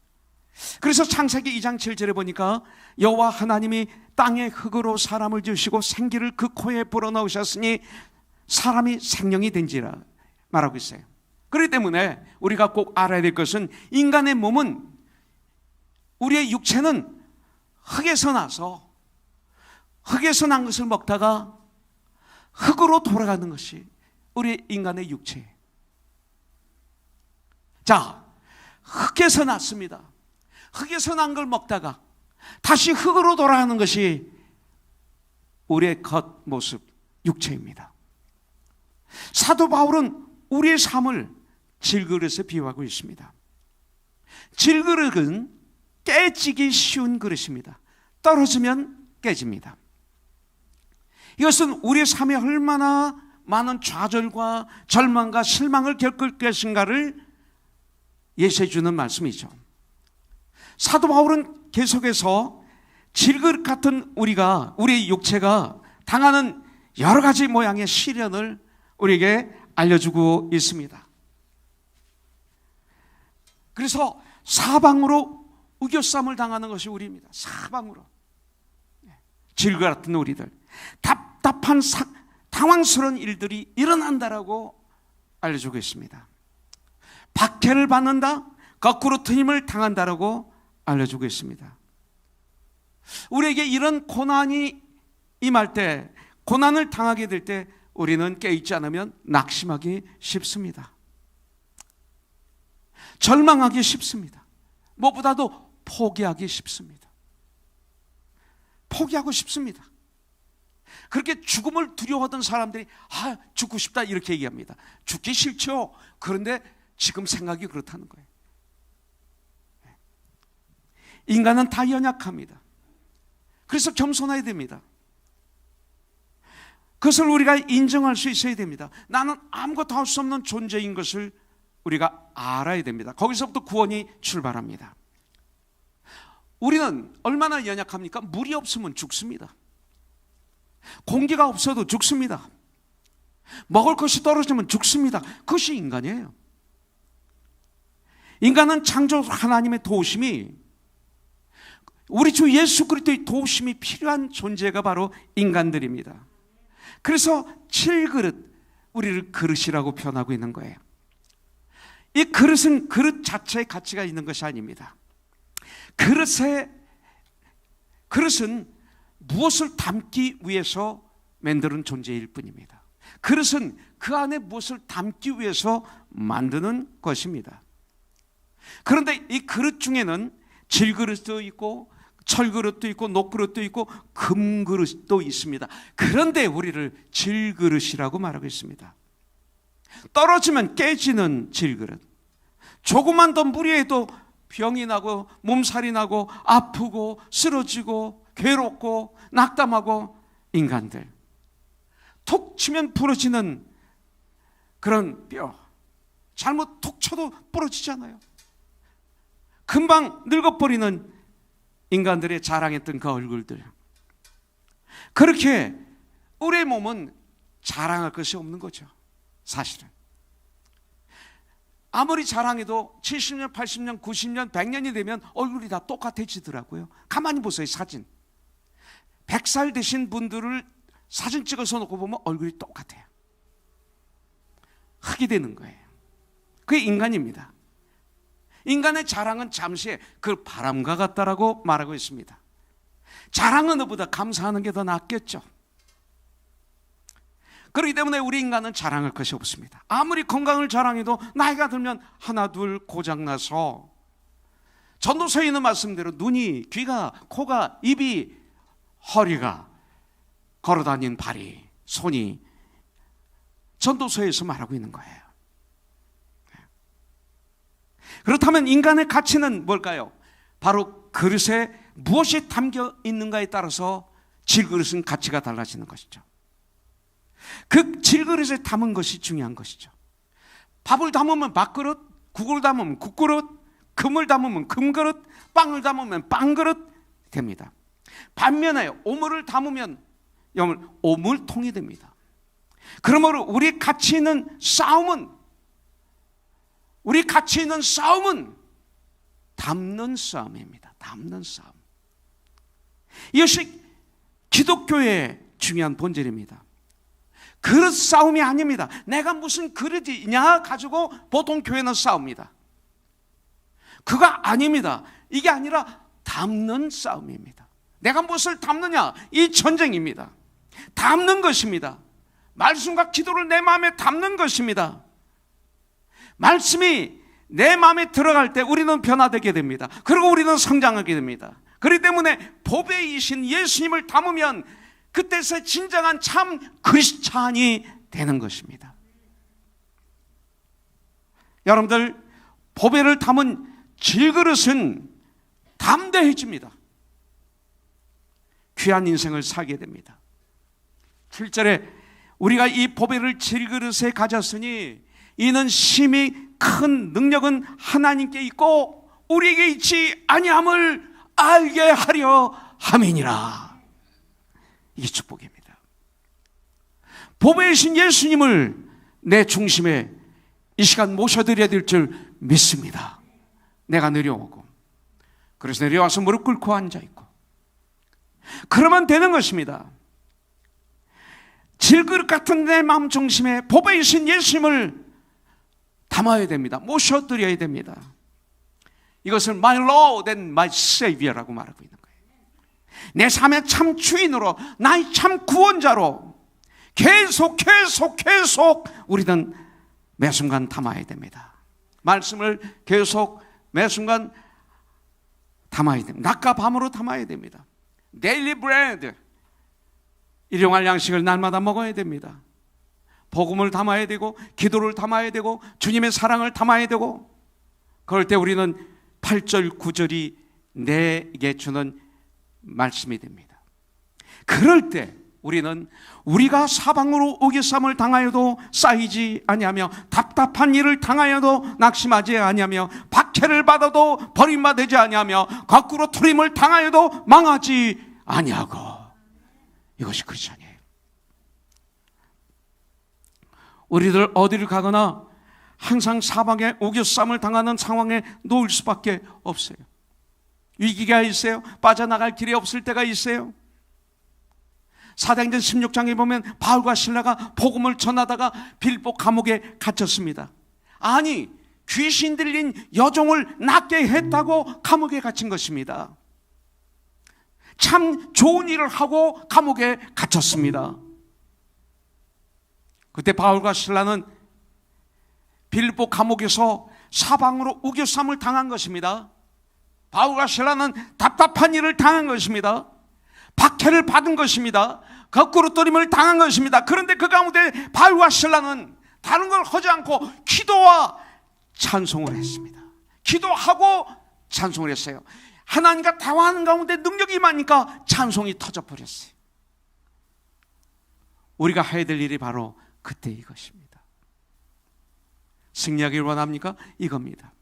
그래서 창세기 2장 7절에 보니까 여호와 하나님이 땅의 흙으로 사람을 지으시고 생기를 그 코에 불어넣으셨으니 사람이 생명이 된지라 말하고 있어요. 그렇기 때문에 우리가 꼭 알아야 될 것은 인간의 몸은, 우리의 육체는 흙에서 나서 흙에서 난 것을 먹다가 흙으로 돌아가는 것이 우리 인간의 육체예요. 자, 흙에서 났습니다. 흙에서 난 걸 먹다가 다시 흙으로 돌아가는 것이 우리의 겉모습, 육체입니다. 사도 바울은 우리의 삶을 질그릇에 비유하고 있습니다. 질그릇은 깨지기 쉬운 그릇입니다. 떨어지면 깨집니다. 이것은 우리의 삶에 얼마나 많은 좌절과 절망과 실망을 겪을 것인가를 예시해 주는 말씀이죠. 사도 바울은 계속해서 질그릇 같은 우리의 육체가 당하는 여러 가지 모양의 시련을 우리에게 알려주고 있습니다. 그래서 사방으로 우겨쌈을 당하는 것이 우리입니다. 사방으로. 질그릇 같은 우리들, 답답한 당황스러운 일들이 일어난다라고 알려주고 있습니다. 박해를 받는다, 거꾸로 트임을 당한다라고 알려주고 있습니다. 우리에게 이런 고난이 임할 때, 고난을 당하게 될 때 우리는 깨있지 않으면 낙심하기 쉽습니다. 절망하기 쉽습니다. 무엇보다도 포기하기 쉽습니다. 포기하고 싶습니다. 그렇게 죽음을 두려워하던 사람들이 죽고 싶다 이렇게 얘기합니다. 죽기 싫죠. 그런데 지금 생각이 그렇다는 거예요. 인간은 다 연약합니다. 그래서 겸손해야 됩니다. 그것을 우리가 인정할 수 있어야 됩니다. 나는 아무것도 할 수 없는 존재인 것을 우리가 알아야 됩니다. 거기서부터 구원이 출발합니다. 우리는 얼마나 연약합니까? 물이 없으면 죽습니다. 공기가 없어도 죽습니다. 먹을 것이 떨어지면 죽습니다. 그것이 인간이에요. 인간은 창조주 하나님의 도우심이, 우리 주 예수 그리스도의 도우심이 필요한 존재가 바로 인간들입니다. 그래서 칠그릇, 우리를 그릇이라고 표현하고 있는 거예요. 이 그릇은 그릇 자체의 가치가 있는 것이 아닙니다. 그릇은 무엇을 담기 위해서 만드는 존재일 뿐입니다. 그릇은 그 안에 무엇을 담기 위해서 만드는 것입니다. 그런데 이 그릇 중에는 질그릇도 있고 철그릇도 있고 녹그릇도 있고 금그릇도 있습니다. 그런데 우리를 질그릇이라고 말하고 있습니다. 떨어지면 깨지는 질그릇, 조금만 더 무리해도 병이 나고 몸살이 나고 아프고 쓰러지고 괴롭고 낙담하고 인간들, 톡 치면 부러지는 그런 뼈, 잘못 톡 쳐도 부러지잖아요. 금방 늙어버리는 인간들의 자랑했던 그 얼굴들, 그렇게 우리의 몸은 자랑할 것이 없는 거죠. 사실은 아무리 자랑해도 70년, 80년, 90년, 100년이 되면 얼굴이 다 똑같아지더라고요. 가만히 보세요. 사진 100살 되신 분들을 사진 찍어서 놓고 보면 얼굴이 똑같아요. 흙이 되는 거예요. 그게 인간입니다. 인간의 자랑은 잠시 그 바람과 같다라고 말하고 있습니다. 자랑은 너보다 감사하는 게 더 낫겠죠. 그렇기 때문에 우리 인간은 자랑할 것이 없습니다. 아무리 건강을 자랑해도 나이가 들면 하나 둘 고장나서, 전도서에 있는 말씀대로 눈이, 귀가, 코가, 입이, 허리가, 걸어다닌 발이, 손이 전도서에서 말하고 있는 거예요. 그렇다면 인간의 가치는 뭘까요? 바로 그릇에 무엇이 담겨 있는가에 따라서 질그릇은 가치가 달라지는 것이죠. 그 질그릇에 담은 것이 중요한 것이죠. 밥을 담으면 밥그릇, 국을 담으면 국그릇, 금을 담으면 금그릇, 빵을 담으면 빵그릇 됩니다. 반면에 오물을 담으면 오물통이 됩니다. 그러므로 우리 가치 있는 싸움은 담는 싸움입니다. 담는 싸움. 이것이 기독교의 중요한 본질입니다. 그릇 싸움이 아닙니다. 내가 무슨 그릇이냐 가지고 보통 교회는 싸웁니다. 그거 아닙니다. 이게 아니라 담는 싸움입니다. 내가 무엇을 담느냐, 이 전쟁입니다. 담는 것입니다. 말씀과 기도를 내 마음에 담는 것입니다. 말씀이 내 마음에 들어갈 때 우리는 변화되게 됩니다. 그리고 우리는 성장하게 됩니다. 그렇기 때문에 보배이신 예수님을 담으면 그때서 진정한 참 크리스찬이 되는 것입니다. 여러분들, 보배를 담은 질그릇은 담대해집니다. 귀한 인생을 살게 됩니다. 7절에 우리가 이 보배를 질그릇에 가졌으니 이는 심히 큰 능력은 하나님께 있고 우리에게 있지 아니함을 알게 하려 함이니라. 이게 축복입니다. 보배이신 예수님을 내 중심에 이 시간 모셔드려야 될 줄 믿습니다. 내가 내려오고, 그래서 내려와서 무릎 꿇고 앉아있고, 그러면 되는 것입니다. 질그릇 같은 내 마음 중심에 보배이신 예수님을 담아야 됩니다. 모셔드려야 됩니다. 이것을 My Lord and My Savior라고 말하고 있는 거예요. 내 삶의 참 주인으로, 나의 참 구원자로 계속 우리는 매 순간 담아야 됩니다. 말씀을 계속 매 순간 담아야 됩니다. 낮과 밤으로 담아야 됩니다. Daily bread, 일용할 양식을 날마다 먹어야 됩니다. 복음을 담아야 되고, 기도를 담아야 되고, 주님의 사랑을 담아야 되고, 그럴 때 우리는 8절 9절이 내게 주는 말씀이 됩니다. 그럴 때 우리는 우리가 사방으로 우겨쌈을 당하여도 쌓이지 아니하며, 답답한 일을 당하여도 낙심하지 아니하며, 박해를 받아도 버림받지 아니하며, 거꾸로 투림을 당하여도 망하지 아니하고. 이것이 크리스천이에요. 우리들 어디를 가거나 항상 사방에 우겨쌈을 당하는 상황에 놓일 수밖에 없어요. 위기가 있어요. 빠져나갈 길이 없을 때가 있어요. 사도행전 16장에 보면 바울과 실라가 복음을 전하다가 빌보 감옥에 갇혔습니다. 아니, 귀신 들린 여종을 낫게 했다고 감옥에 갇힌 것입니다. 참 좋은 일을 하고 감옥에 갇혔습니다. 그때 바울과 실라는 빌보 감옥에서 사방으로 우겨쌈을 당한 것입니다. 바울과 실라는 답답한 일을 당한 것입니다. 박해를 받은 것입니다. 거꾸로 떨림을 당한 것입니다. 그런데 그 가운데 바울과 실라는 다른 걸 하지 않고 기도와 찬송을 했습니다. 기도하고 찬송을 했어요. 하나님과 대화하는 가운데 능력이 임하니까 찬송이 터져버렸어요. 우리가 해야 될 일이 바로 그때 이것입니다. 승리하기를 원합니까? 이겁니다.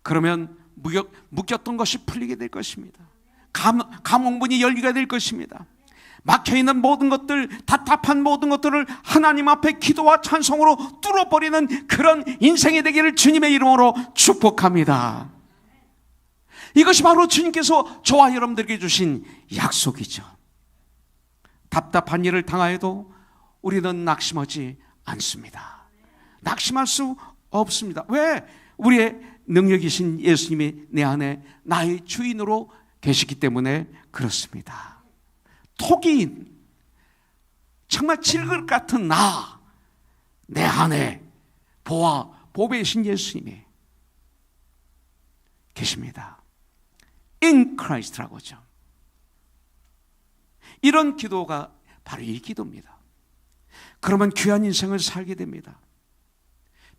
그러면 묶였던 것이 풀리게 될 것입니다. 감옥문이 열리게 될 것입니다. 막혀있는 모든 것들, 답답한 모든 것들을 하나님 앞에 기도와 찬송으로 뚫어버리는 그런 인생이 되기를 주님의 이름으로 축복합니다. 이것이 바로 주님께서 저와 여러분들에게 주신 약속이죠. 답답한 일을 당하여도 우리는 낙심하지 않습니다. 낙심할 수 없습니다. 왜? 우리의 능력이신 예수님이 내 안에 나의 주인으로 계시기 때문에 그렇습니다. 토기인, 정말 질그릇 같은 내 안에 보배이신 예수님이 계십니다. In Christ라고 하죠. 이런 기도가 바로 이 기도입니다. 그러면 귀한 인생을 살게 됩니다.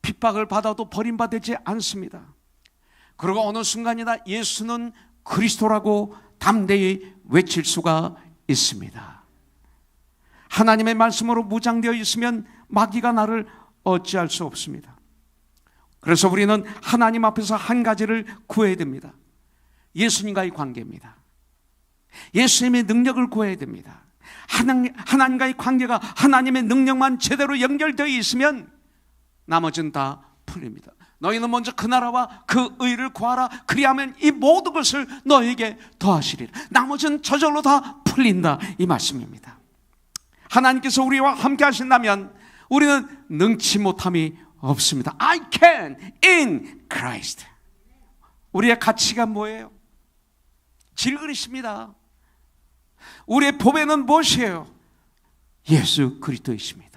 핍박을 받아도 버림받지 않습니다. 그리고 어느 순간이나 예수는 그리스도라고 담대히 외칠 수가 있습니다. 하나님의 말씀으로 무장되어 있으면 마귀가 나를 어찌할 수 없습니다. 그래서 우리는 하나님 앞에서 한 가지를 구해야 됩니다. 예수님과의 관계입니다. 예수님의 능력을 구해야 됩니다. 하나님과의 관계가 하나님의 능력만 제대로 연결되어 있으면 나머지는 다 풀립니다. 너희는 먼저 그 나라와 그 의를 구하라. 그리하면 이 모든 것을 너에게 더하시리라. 나머지는 저절로 다 풀린다, 이 말씀입니다. 하나님께서 우리와 함께 하신다면 우리는 능치 못함이 없습니다. I can in Christ. 우리의 가치가 뭐예요? 질그릇입니다. 우리의 보배는 무엇이에요? 예수 그리스도이십니다.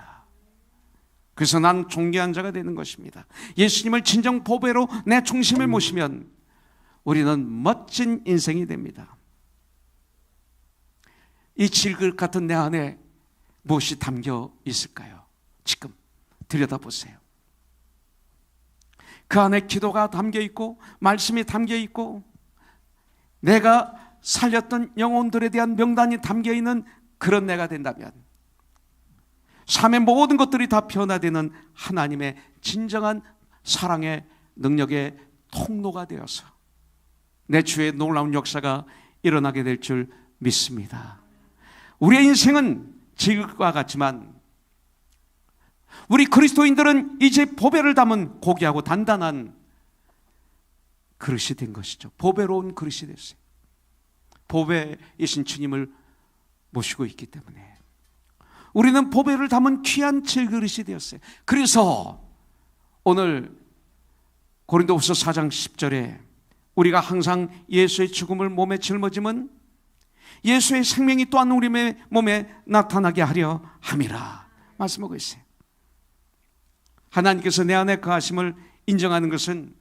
그래서 난 존귀한 자가 되는 것입니다. 예수님을 진정 보배로 내 중심에 모시면 우리는 멋진 인생이 됩니다. 이 질그릇 같은 내 안에 무엇이 담겨 있을까요? 지금 들여다보세요. 그 안에 기도가 담겨 있고 말씀이 담겨 있고 내가 살렸던 영혼들에 대한 명단이 담겨 있는 그런 내가 된다면 삶의 모든 것들이 다 변화되는 하나님의 진정한 사랑의 능력의 통로가 되어서 내 주의 놀라운 역사가 일어나게 될 줄 믿습니다. 우리의 인생은 지극과 같지만 우리 그리스도인들은 이제 보배를 담은 고귀하고 단단한 그릇이 된 것이죠. 보배로운 그릇이 됐어요. 보배이신 주님을 모시고 있기 때문에 우리는 보배를 담은 귀한 질그릇이 되었어요. 그래서 오늘 고린도후서 4장 10절에 우리가 항상 예수의 죽음을 몸에 짊어짐은 예수의 생명이 또한 우리 몸에 나타나게 하려 함이라 말씀하고 있어요. 하나님께서 내 안에 거하심을 인정하는 것은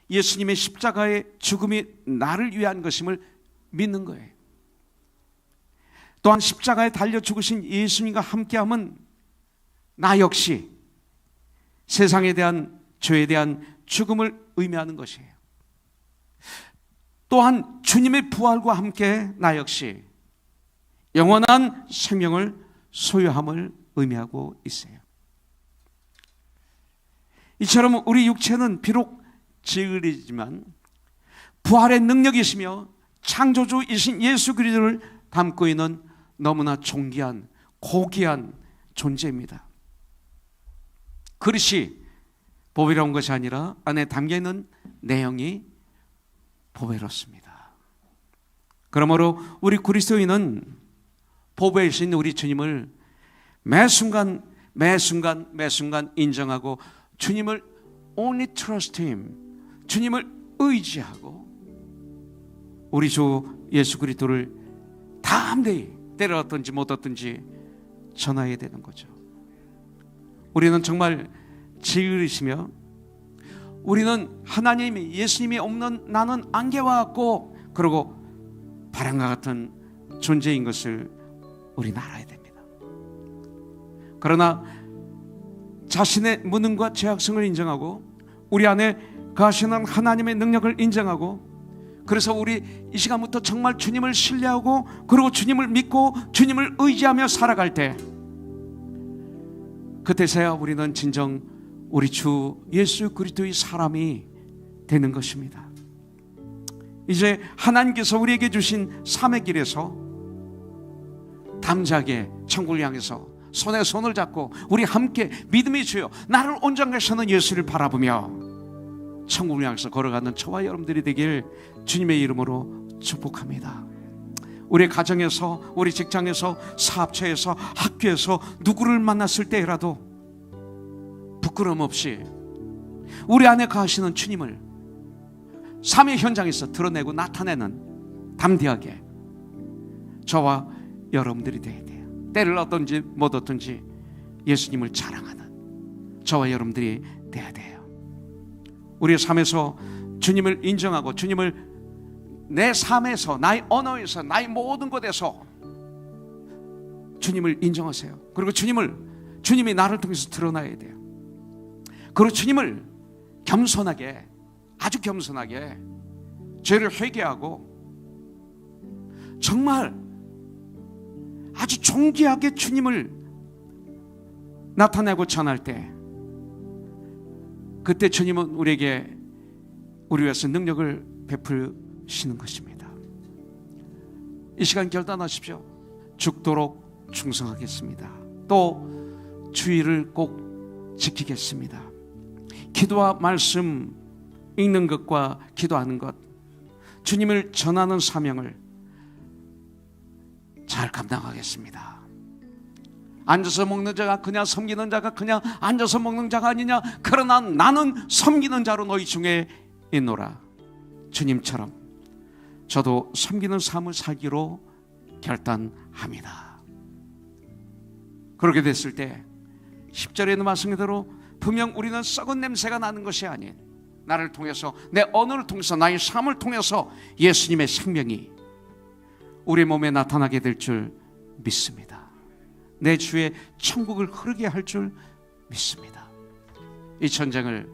예수님의 십자가의 죽음이 나를 위한 것임을 믿는 거예요. 또한 십자가에 달려 죽으신 예수님과 함께함은 나 역시 세상에 대한 죄에 대한 죽음을 의미하는 것이에요. 또한 주님의 부활과 함께 나 역시 영원한 생명을 소유함을 의미하고 있어요. 이처럼 우리 육체는 비록 지으리지만 부활의 능력이시며 창조주이신 예수 그리스도를 담고 있는 너무나 존귀한 고귀한 존재입니다. 그릇이 보배로운 것이 아니라 안에 담겨있는 내용이 보배롭습니다. 그러므로 우리 그리스도인은 보배이신 우리 주님을 매 순간 인정하고 주님을 only trust Him, 주님을 의지하고 우리 주 예수 그리스도를 담대히 때를 얻든지 못 얻든지 전해야 되는 거죠. 우리는 정말 지으시며 우리는 하나님이 예수님이 없는 나는 안개와 같고 그리고 바람과 같은 존재인 것을 우리는 알아야 됩니다. 그러나 자신의 무능과 죄악성을 인정하고 우리 안에 거하시는 하나님의 능력을 인정하고 그래서 우리 이 시간부터 정말 주님을 신뢰하고 그리고 주님을 믿고 주님을 의지하며 살아갈 때 그때서야 우리는 진정 우리 주 예수 그리스도의 사람이 되는 것입니다. 이제 하나님께서 우리에게 주신 삶의 길에서 담대하게 천국을 향해서 손에 손을 잡고 우리 함께 믿음의 주여 나를 온전하게 사는 예수를 바라보며 천국을 향해서 걸어가는 저와 여러분들이 되길 주님의 이름으로 축복합니다. 우리 가정에서 우리 직장에서 사업처에서 학교에서 누구를 만났을 때라도 부끄러움 없이 우리 안에 거하시는 주님을 삶의 현장에서 드러내고 나타내는 담대하게 저와 여러분들이 되어야 돼요. 때를 얻든지 못 얻든지 예수님을 자랑하는 저와 여러분들이 되어야 돼요. 우리의 삶에서 주님을 인정하고 주님을 내 삶에서 나의 언어에서 나의 모든 것에서 주님을 인정하세요. 그리고 주님이 나를 통해서 드러나야 돼요. 그리고 주님을 겸손하게 아주 겸손하게 죄를 회개하고 정말 아주 존귀하게 주님을 나타내고 전할 때 그때 주님은 우리에게 우리 위해서 능력을 베푸시는 것입니다. 이 시간 결단하십시오. 죽도록 충성하겠습니다. 또 주의를 꼭 지키겠습니다. 기도와 말씀 읽는 것과 기도하는 것, 주님을 전하는 사명을 잘 감당하겠습니다. 앉아서 먹는 자가 그냥 섬기는 자가 그냥 앉아서 먹는 자가 아니냐. 그러나 나는 섬기는 자로 너희 중에 있노라. 주님처럼 저도 섬기는 삶을 살기로 결단합니다. 그렇게 됐을 때 10절에 있는 말씀대로 분명 우리는 썩은 냄새가 나는 것이 아닌 나를 통해서 내 언어를 통해서 나의 삶을 통해서 예수님의 생명이 우리 몸에 나타나게 될 줄 믿습니다. 내 주의 천국을 흐르게 할 줄 믿습니다. 이 전쟁을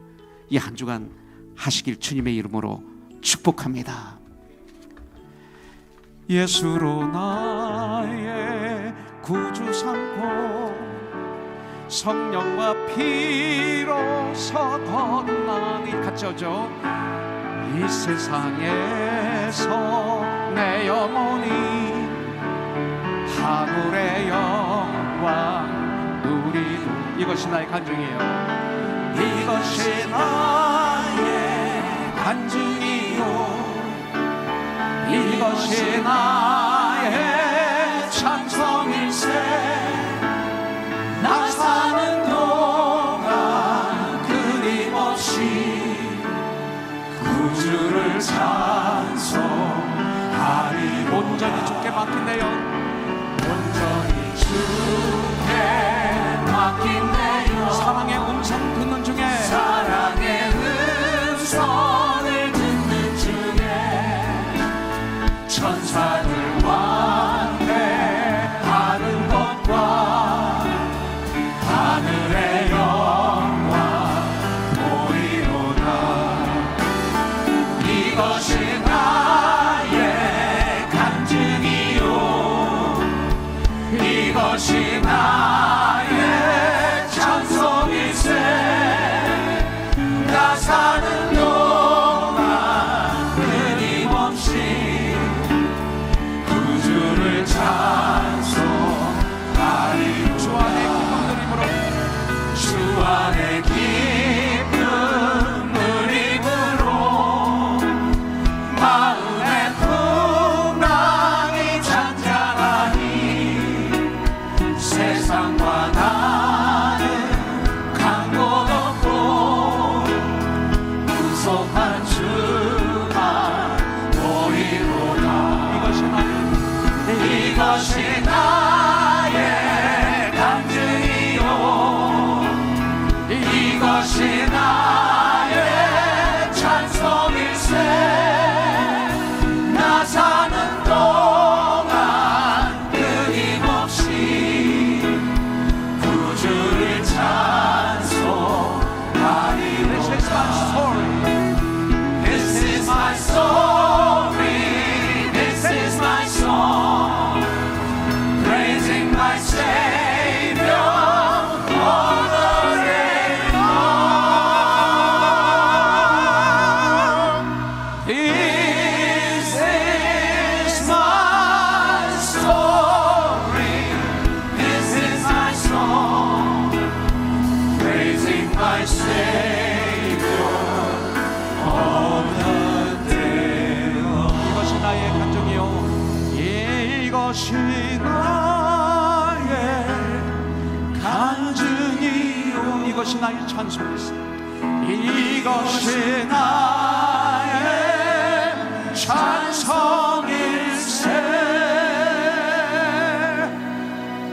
이 한 주간 하시길 주님의 이름으로 축복합니다. 예수로 나의 구주 삼고 성령과 피로서 거듭나니 같이 하죠. 이 세상에서 내 영혼이 하늘의 영광 누리고, 이것이 나의 간증이에요. 이것이 나의 간증이요, 이것이 나의 찬송일세. 나 사는 동안 끊임없이 구주를 찬송하리. 온전히 주께 맡긴 내 영, 온전히 주께 맡긴 내 영. 사랑의 음성 듣는 중에, 사랑의 음성을 듣는 중에 천사들 완배하는 것과 하늘의 영광 보이로다. 이것이 나의 간증이요, 이것이 나의 찬송일세. 나 사는 동안 끊임없이 구주를 찬송하리. 주 안에 기쁨 누림으로, 주 안에 기쁨 누림으로 마음의 풍랑이 잔잔하니 세상과 나는 간 곳 없고 구속한 주만 보이로다. 이것이 나의 간증이요, 이것이 나의 찬송일세. 나 사는 동안 끊임없이 구주를 찬송하리. This is my story, this is my song, praising my Savior all the day long. This is my story, this is my song, praising my Savior all the day long. 이것이 나의 간증이요, 이것이 나의 간증이요, 이것이 나의 찬송일세. 이것이 나의 찬송일세.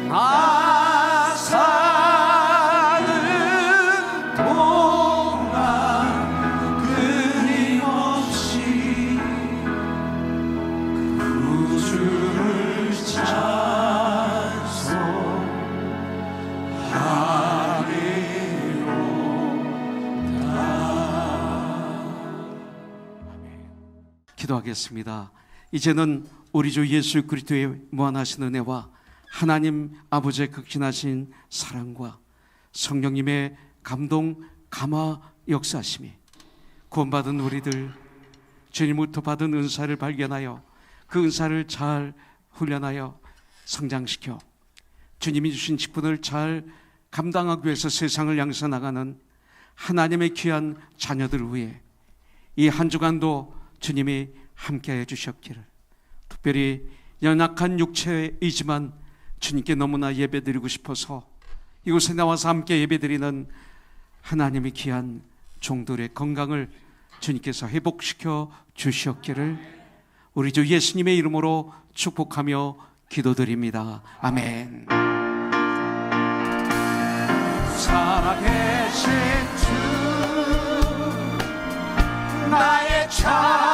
나 사는 동안 끊임없이 구주를 기도하겠습니다. 이제는 우리 주 예수 그리스도의 무한하신 은혜와 하나님 아버지의 극진하신 사랑과 성령님의 감동 감화 역사하심이 구원받은 우리들 주님부터 받은 은사를 발견하여 그 은사를 잘 훈련하여 성장시켜 주님이 주신 직분을 잘 감당하기 위해서 세상을 향해서 나가는 하나님의 귀한 자녀들 위해 이 한 주간도 주님이 함께해 주셨기를, 특별히 연약한 육체이지만 주님께 너무나 예배드리고 싶어서 이곳에 나와서 함께 예배드리는 하나님의 귀한 종들의 건강을 주님께서 회복시켜 주셨기를 우리 주 예수님의 이름으로 축복하며 기도드립니다. 아멘. 살아계신 주 나의 참